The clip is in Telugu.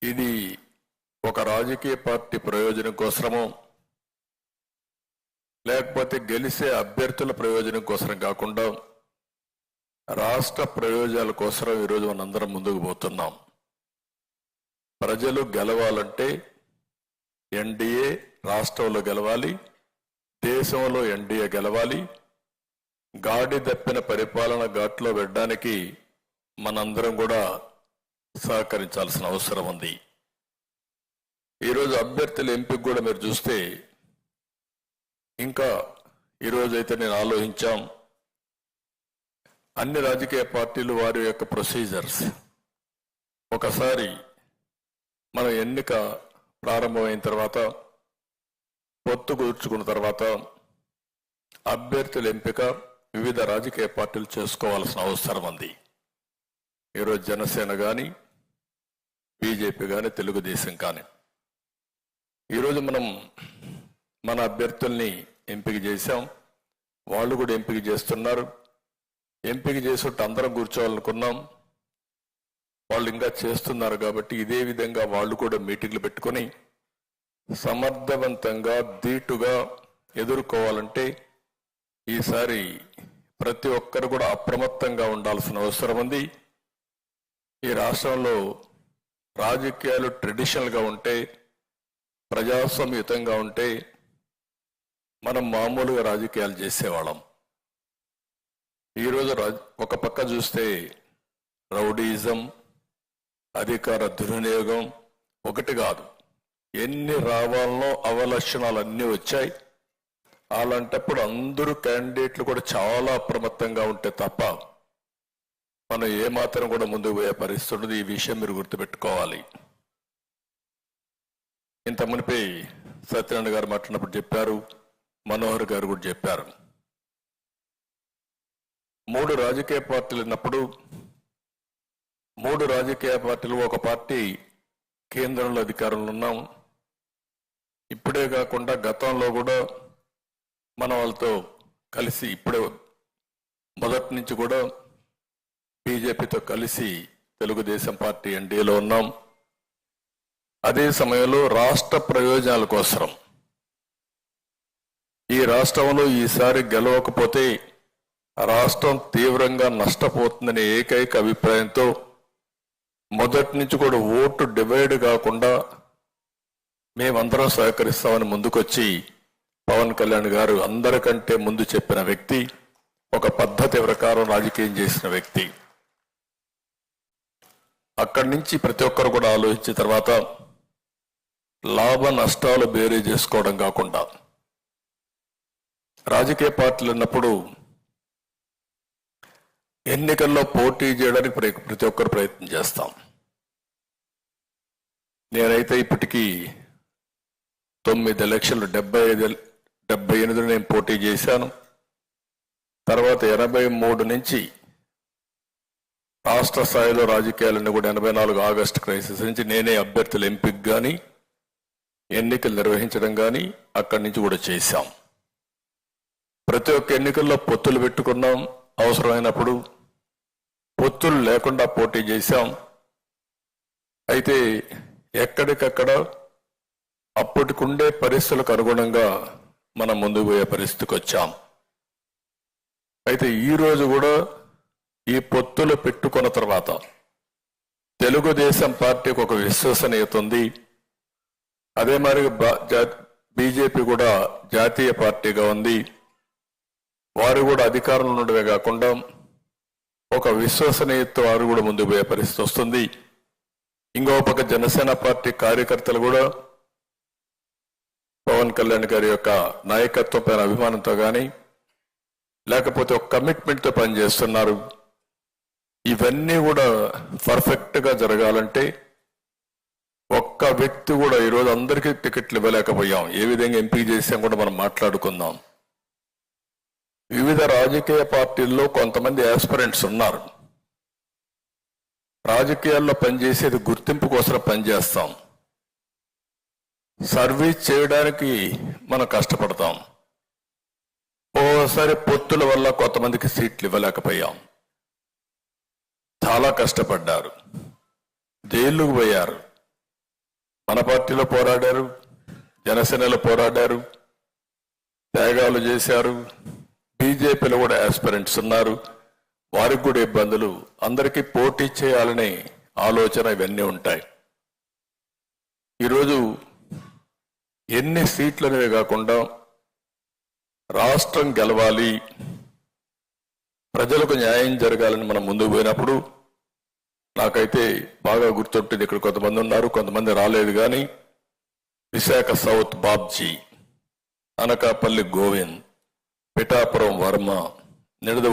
ఇది ఒక రాజకీయ పార్టీ ప్రయోజనం కోసమో లేకపోతే గెలిచే అభ్యర్థుల ప్రయోజనం కోసం కాకుండా రాష్ట్ర ప్రయోజనాల కోసం ఈరోజు మనందరం ముందుకు పోతున్నాం. ప్రజలు గెలవాలంటే ఎన్డీఏ రాష్ట్రంలో గెలవాలి, దేశంలో ఎన్డీఏ గెలవాలి. గాడి తప్పిన పరిపాలన ఘాట్లో పెట్టడానికి మనందరం కూడా సహకరించాల్సిన అవసరం ఉంది. ఈరోజు అభ్యర్థుల ఎంపిక కూడా మీరు చూస్తే ఇంకా ఈరోజైతే నేను ఆలోచించాం, అన్ని రాజకీయ పార్టీలు వారి యొక్క ప్రొసీజర్స్ ఒకసారి మన ఎన్నిక ప్రారంభమైన తర్వాత పొత్తు కుదుర్చుకున్న తర్వాత అభ్యర్థుల ఎంపిక వివిధ రాజకీయ పార్టీలు చేసుకోవాల్సిన అవసరం ఉంది. ఈరోజు జనసేన కానీ బీజేపీ కానీ తెలుగుదేశం కానీ ఈరోజు మనం మన అభ్యర్థుల్ని ఎంపిక చేశాం, వాళ్ళు కూడా ఎంపిక చేస్తున్నారు. ఎంపిక చేసేట్టు అందరం కూర్చోవాలనుకున్నాం, వాళ్ళు ఇంకా చేస్తున్నారు. కాబట్టి ఇదే విధంగా వాళ్ళు కూడా మీటింగ్లు పెట్టుకొని సమర్థవంతంగా ధీటుగా ఎదుర్కోవాలంటే ఈసారి ప్రతి ఒక్కరు కూడా అప్రమత్తంగా ఉండాల్సిన అవసరం ఉంది. ఈ రాష్ట్రంలో రాజకీయాలు ట్రెడిషనల్గా ఉంటే, ప్రజాస్వామ్యయుతంగా ఉంటే మనం మామూలుగా రాజకీయాలు చేసేవాళ్ళం. ఈరోజు ఒక పక్క చూస్తే రౌడీయిజం, అధికార దుర్వినియోగం ఒకటి కాదు, ఎన్ని రావాలనో అవలక్షణాలు అన్నీ వచ్చాయి. అలాంటప్పుడు అందరూ క్యాండిడేట్లు కూడా చాలా అప్రమత్తంగా ఉంటే తప్ప మనం ఏమాత్రం కూడా ముందుకు పోయే పరిస్థితి ఉండదు. ఈ విషయం మీరు గుర్తుపెట్టుకోవాలి. ఇంత మునిపే సత్యనారాయణ గారు మాట్లాడినప్పుడు చెప్పారు, మనోహర్ గారు కూడా చెప్పారు, 3 రాజకీయ పార్టీలు ఉన్నప్పుడు 3 రాజకీయ పార్టీలు, ఒక పార్టీ కేంద్రంలో అధికారంలో ఉన్నాం. ఇప్పుడే కాకుండా గతంలో కూడా మన వాళ్ళతో కలిసి ఇప్పుడే మొదటి నుంచి కూడా బీజేపీతో కలిసి తెలుగుదేశం పార్టీ ఎన్డీఏలో ఉన్నాం. అదే సమయంలో రాష్ట్ర ప్రయోజనాల కోసం ఈ రాష్ట్రంలో ఈసారి గెలవకపోతే రాష్ట్రం తీవ్రంగా నష్టపోతుందనే ఏకైక అభిప్రాయంతో మొదటి నుంచి కూడా ఓటు డివైడ్ కాకుండా మేమందరం సహకరిస్తామని ముందుకొచ్చి పవన్ కళ్యాణ్ గారు అందరికంటే ముందు చెప్పిన వ్యక్తి, ఒక పద్ధతి ప్రకారం రాజకీయం చేసిన వ్యక్తి. అక్కడి నుంచి ప్రతి ఒక్కరు కూడా ఆలోచించిన తర్వాత లాభ నష్టాలు బేరీ చేసుకోవడం కాకుండా రాజకీయ పార్టీలు ఉన్నప్పుడు ఎన్నికల్లో పోటీ చేయడానికి ప్రతి ఒక్కరు ప్రయత్నం చేస్తాం. నేనైతే ఇప్పటికీ 9 ఎలక్షన్లు 78 నేను పోటీ చేశాను. తర్వాత 83 నుంచి రాష్ట్ర స్థాయిలో రాజకీయాలన్నీ కూడా 84 ఆగస్టు క్రైసిస్ నుంచి నేనే అభ్యర్థుల ఎంపిక కానీ ఎన్నికలు నిర్వహించడం కానీ అక్కడి నుంచి కూడా చేశాం. ప్రతి ఒక్క ఎన్నికల్లో పొత్తులు పెట్టుకున్నాం, అవసరమైనప్పుడు పొత్తులు లేకుండా పోటీ చేశాం. అయితే ఎక్కడికక్కడ అప్పటికుండే పరిస్థితులకు అనుగుణంగా మనం ముందుకు పోయే పరిస్థితికి వచ్చాం. అయితే ఈరోజు కూడా ఈ పొత్తులు పెట్టుకున్న తర్వాత తెలుగుదేశం పార్టీకి ఒక విశ్వసనీయత ఉంది. అదే మరి బీజేపీ కూడా జాతీయ పార్టీగా ఉంది. వారు కూడా అధికారంలో ఉండడమే కాకుండా ఒక విశ్వసనీయత వారు కూడా ముందుకు పోయే పరిస్థితి వస్తుంది. ఇంకో పక్క జనసేన పార్టీ కార్యకర్తలు కూడా పవన్ కళ్యాణ్ గారి యొక్క నాయకత్వం పైన అభిమానంతో కానీ లేకపోతే ఒక కమిట్మెంట్తో పనిచేస్తున్నారు. ఇవన్నీ కూడా పర్ఫెక్ట్గా జరగాలంటే ఒక్క వ్యక్తి కూడా ఈరోజు అందరికీ టికెట్లు ఇవ్వలేకపోయాం. ఏ విధంగా ఎంపిక చేసాం కూడా మనం మాట్లాడుకుందాం. వివిధ రాజకీయ పార్టీల్లో కొంతమంది యాస్పిరెంట్స్ ఉన్నారు. రాజకీయాల్లో పనిచేసేది గుర్తింపు కోసం పనిచేస్తాం, సర్వీస్ చేయడానికి మనం కష్టపడతాం. ఓసారి పొత్తుల వల్ల కొంతమందికి సీట్లు ఇవ్వలేకపోయాం. చాలా కష్టపడ్డారు, జైలుకు పోయారు. మన పార్టీలో పోరాడారు, జనసేనలో పోరాడారు, త్యాగాలు చేశారు. బీజేపీలో కూడా ఆస్పిరెంట్స్ ఉన్నారు, వారికి కూడా ఇబ్బందులు. అందరికీ పోటీ చేయాలనే ఆలోచన ఇవన్నీ ఉంటాయి. ఈరోజు ఎన్ని సీట్లు అనేవి కాకుండా రాష్ట్రం గెలవాలి, ప్రజలకు న్యాయం జరగాలని మనం ముందుకు పోయినప్పుడు నాకైతే బాగా గుర్తుంటుంది. ఇక్కడ కొంతమంది ఉన్నారు, కొంతమంది రాలేదు. కానీ విశాఖ సౌత్ బాబ్జీ, అనకాపల్లి గోవింద్, పిఠాపురం వర్మ, నిడద